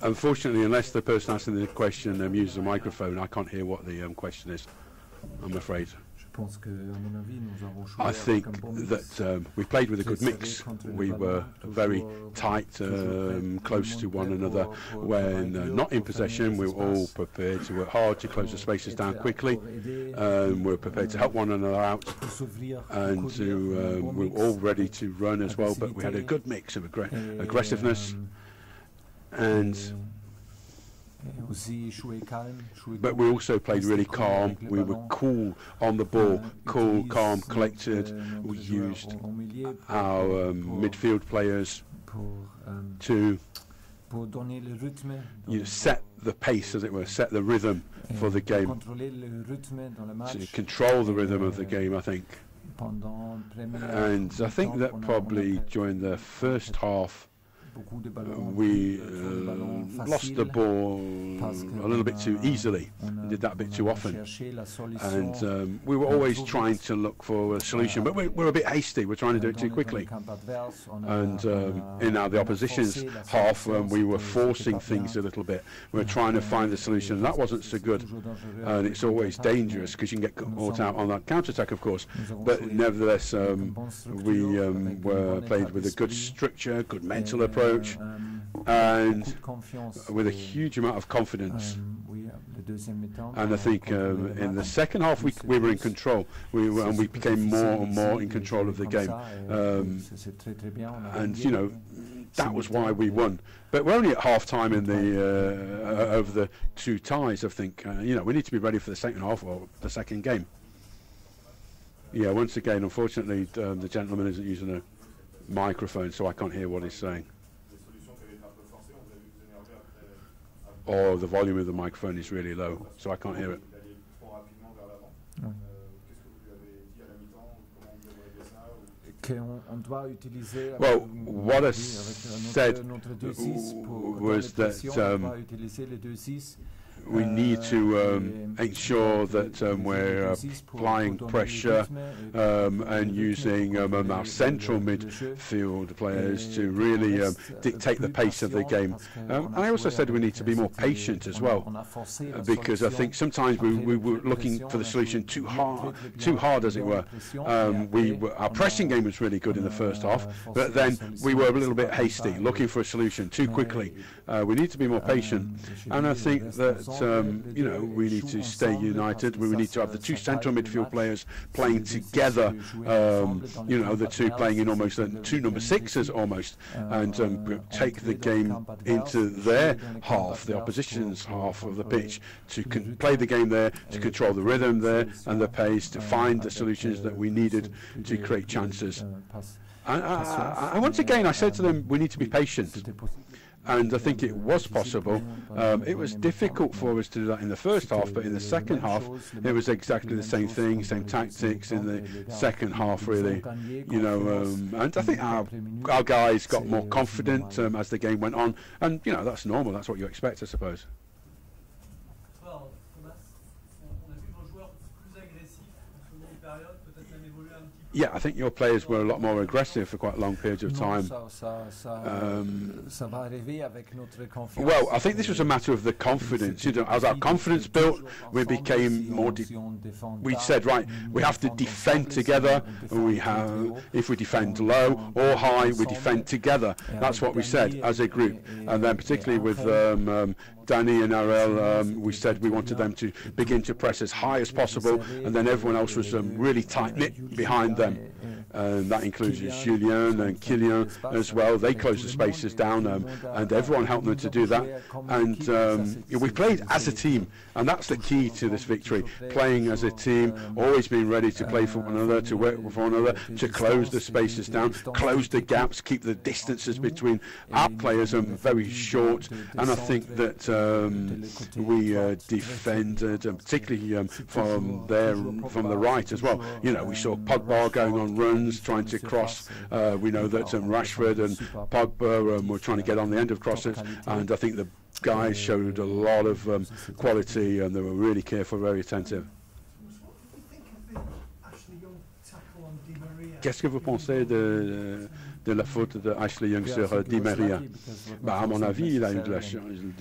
Unfortunately, unless the person asking the question uses a microphone, I can't hear what the question is, I'm afraid. I think that we played with a good mix. We were very tight, close to one another. When not in possession, we were all prepared to work hard to close the spaces down quickly. We were prepared to help one another out, and we were all ready to run as well. But we had a good mix of aggressiveness and. But we also played really calm. We were cool on the ball, cool, calm, collected. We used our midfield players to set the pace, as it were, set the rhythm for the game, to control the rhythm of the game, I think. And I think that probably during the first half, we lost the ball a little bit too easily, did that a bit too often, and we were always trying to look for a solution, but we're a bit hasty, we're trying to do it too quickly. And in the opposition's half, we were forcing things a little bit, we were trying to find the solution, and that wasn't so good, and it's always dangerous because you can get caught out on that counter-attack, of course, but nevertheless we were played with a good structure, good mental approach, and with a huge amount of confidence. And I think in the second half we were in control. And we became more and more in control of the game. And you know, that was why we won. But we're only at half time in the over the two ties. I think you know, we need to be ready for the second half or the second game. Yeah, once again, unfortunately, the gentleman isn't using a microphone, so I can't hear what he's saying. Or the volume of the microphone is really low, so I can't hear it. Well, what I said was that we need to ensure that we're applying pressure and using our central midfield players to really dictate the pace of the game. I also said we need to be more patient as well, because I think sometimes we were looking for the solution too hard, as it were. Our pressing game was really good in the first half, but then we were a little bit hasty, looking for a solution too quickly. We need to be more patient, and I think that you know, we need to stay united. We need to have the two central midfield players playing together, you know, the two playing in almost two number sixes almost, and take the game into their half, the opposition's half of the pitch, to play the game there, to control the rhythm there and the pace, to find the solutions that we needed to create chances. And once again, I said to them, we need to be patient. And I think it was possible. It was difficult for us to do that in the first half, but in the second half, it was exactly the same thing, same tactics in the second half, really. You know, and I think our guys got more confident as the game went on, and you know, that's normal. That's what you expect, I suppose. Yeah, I think your players were a lot more aggressive for quite long periods of time. Well, I think this was a matter of the confidence. You know, as our confidence built, we became more. We said, right, we have to defend together. If we defend low or high, we defend together. That's what we said as a group. And then, particularly with Danny and Arel, we said we wanted them to begin to press as high as possible, and then everyone else was really tight-knit behind them. And that includes Julien and Kylian as well. They closed the spaces down, and everyone helped them to do that. And we played as a team, and that's the key to this victory. Playing as a team, always being ready to play for one another, to work with one another, to close the spaces down, close the gaps, keep the distances between our players very short. And I think that we defended, particularly from the right as well. You know, we saw Pogba going on runs, trying to cross. We know that Rashford and Pogba were trying to get on the end of crosses, and I think the guys showed a lot of quality, and they were really careful, very attentive. Qu'est-ce que vous pensez de la faute de Ashley Young sur Di Maria. Bah, à mon avis, il a eu de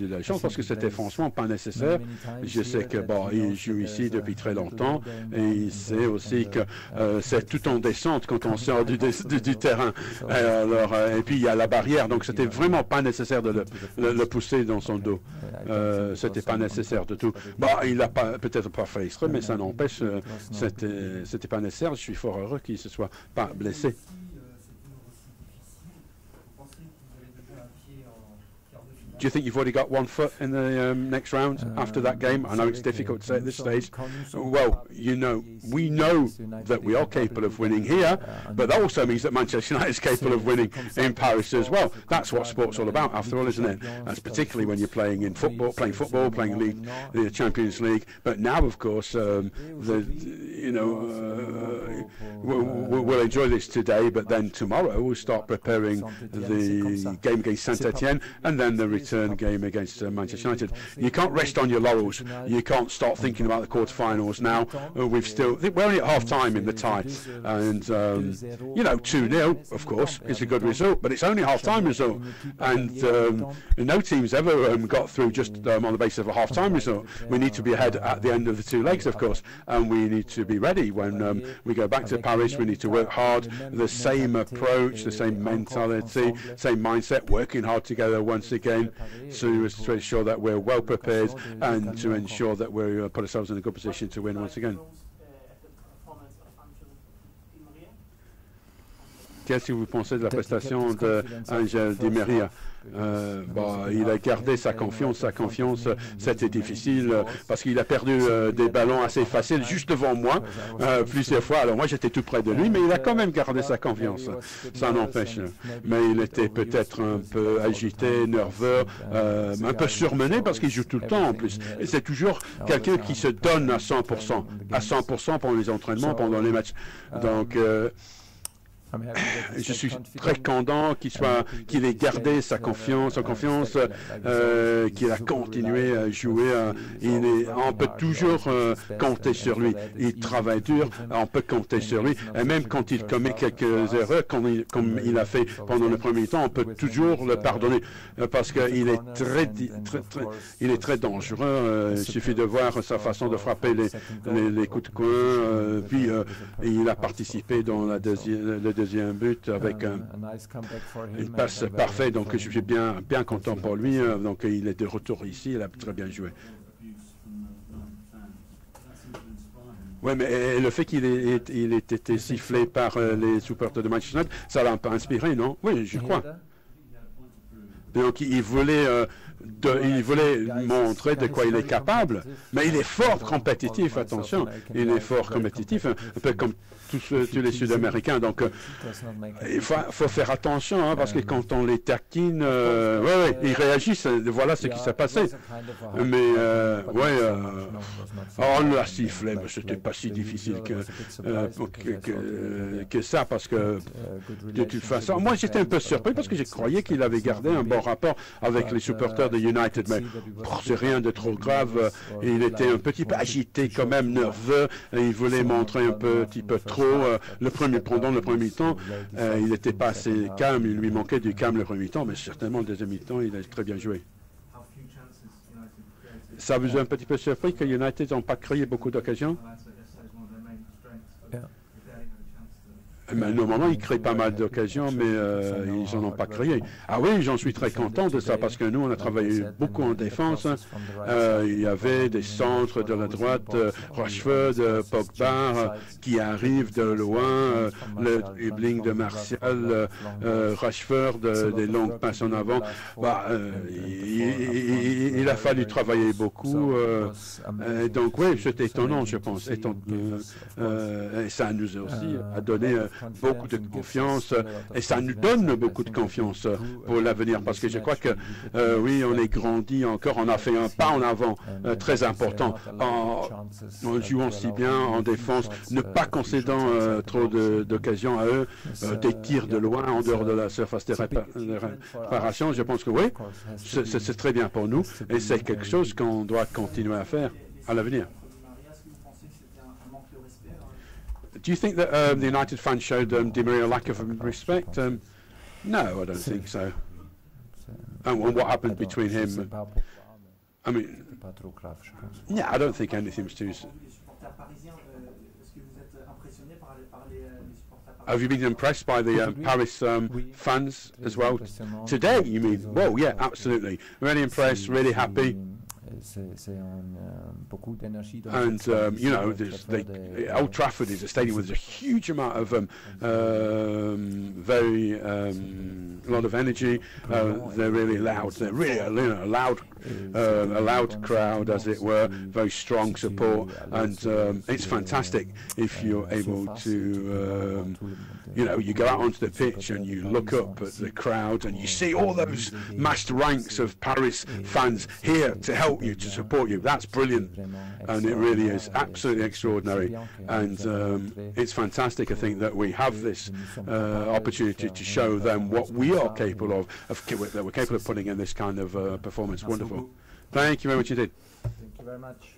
la chance parce que c'était franchement pas nécessaire. Je sais que bon, il joue ici depuis très longtemps et il sait aussi que c'est tout en descente quand on sort du terrain. Alors, et puis il y a la barrière, donc c'était vraiment pas nécessaire de le pousser dans son dos. C'était pas nécessaire de tout. Bon, il a peut-être pas fait exprès, mais ça n'empêche, c'était pas nécessaire. Je suis fort heureux qu'il se soit pas blessé. Do you think you've already got one foot in the next round after that game? I know it's difficult to say at this stage. Well, we know that we are capable of winning here, but that also means that Manchester United is capable of winning in Paris as well. That's what sport's all about, after all, isn't it? That's particularly when you're playing league, the Champions League. But now, of course, we'll enjoy this today, but then tomorrow we'll start preparing the game against Saint-Etienne and then the return game against Manchester United. You can't rest on your laurels. You can't start thinking about the quarterfinals now. We're only at half-time in the tie, and 2-0, of course, is a good result, but it's only a half-time result, and no team's ever got through just on the basis of a half-time result. We need to be ahead at the end of the two legs, of course, and we need to be ready when we go back to Paris. We need to work hard, the same approach, the same mentality, same mindset, working hard together once again to ensure that we're well prepared and to ensure that we put ourselves in a good position to win once again. Qu'est-ce que vous pensez de la prestation d'Angel Di Maria? Il a gardé sa confiance, c'était difficile parce qu'il a perdu des ballons assez faciles juste devant moi plusieurs fois. Alors moi j'étais tout près de lui, mais il a quand même gardé sa confiance, ça n'empêche. Mais il était peut-être un peu agité, nerveux, un peu surmené parce qu'il joue tout le temps en plus. Et c'est toujours quelqu'un qui se donne à 100% pendant les entraînements, pendant les matchs. Donc je suis très content qu'il ait gardé sa confiance, qu'il a continué à jouer. On peut toujours compter sur lui. Il travaille dur, on peut compter sur lui. Et même quand il commet quelques erreurs, comme il a fait pendant le premier temps, on peut toujours le pardonner parce qu'il est très dangereux. Il suffit de voir sa façon de frapper les coups de coin. Puis il a participé dans le deuxième but avec une passe parfaite, donc je suis bien content pour lui. Donc il est de retour ici, il a très bien joué. Oui, mais le fait qu'il ait été sifflé par les supporters de Manchester United, ça l'a un peu inspiré, non? Oui, je crois. Donc il voulait montrer de quoi il est capable, mais il est fort compétitif, attention, il est fort compétitif, un peu comme tous les Sud-Américains, donc il faut faire attention, parce que quand on les taquine, ils réagissent, voilà ce qui s'est passé. Mais, on l'a sifflé, mais c'était pas si difficile que ça, parce que de toute façon, moi j'étais un peu surpris, parce que je croyais qu'il avait gardé un bon rapport avec les supporters de United, mais c'est rien de trop grave. Il était un petit peu agité quand même, nerveux, et il voulait montrer un petit peu trop pendant le premier temps. Il n'était pas assez calme, il lui manquait du calme le premier temps, mais certainement le deuxième mi-temps, il a très bien joué. Ça vous a un petit peu surpris que United n'ont pas créé beaucoup d'occasions? Mais normalement, ils créent pas mal d'occasions, mais ils n'en ont pas créé. Ah oui, j'en suis très content de ça, parce que nous, on a travaillé beaucoup en défense. Il y avait des centres de la droite, Rashford, Pogba, qui arrivent de loin, le dribbling de Martial, Rashford, des longues passes en avant. Il a fallu travailler beaucoup. Donc oui, c'était étonnant, je pense. Et ça nous a aussi donné beaucoup de confiance et ça nous donne beaucoup de confiance pour l'avenir, parce que je crois que oui, on est grandi encore, on a fait un pas en avant très important en jouant si bien en défense, ne pas concédant trop d'occasions à eux, des tirs de loin en dehors de la surface de réparation. Je pense que oui, c'est très bien pour nous et c'est quelque chose qu'on doit continuer à faire à l'avenir. Do you think that the United fans showed Di Maria a lack of respect? No, I don't think so. And what happened between him? I mean, yeah, I don't think anything was too. Have you been impressed by the Paris fans as well today? You mean? Whoa, yeah, absolutely. Really impressed, really happy. And you know, Old Trafford is a stadium with a huge amount of very a lot of energy. They're really loud. They're really a loud crowd, as it were. Very strong support, and it's fantastic if you're able to. You know, you go out onto the pitch and you look up at the crowd and you see all those massed ranks of Paris fans here to help you, to support you. That's brilliant, and it really is absolutely extraordinary, and it's fantastic. I think that we have this opportunity to show them what we are capable of that we're capable of putting in this kind of performance. Wonderful. Thank you very much indeed. Thank you very much.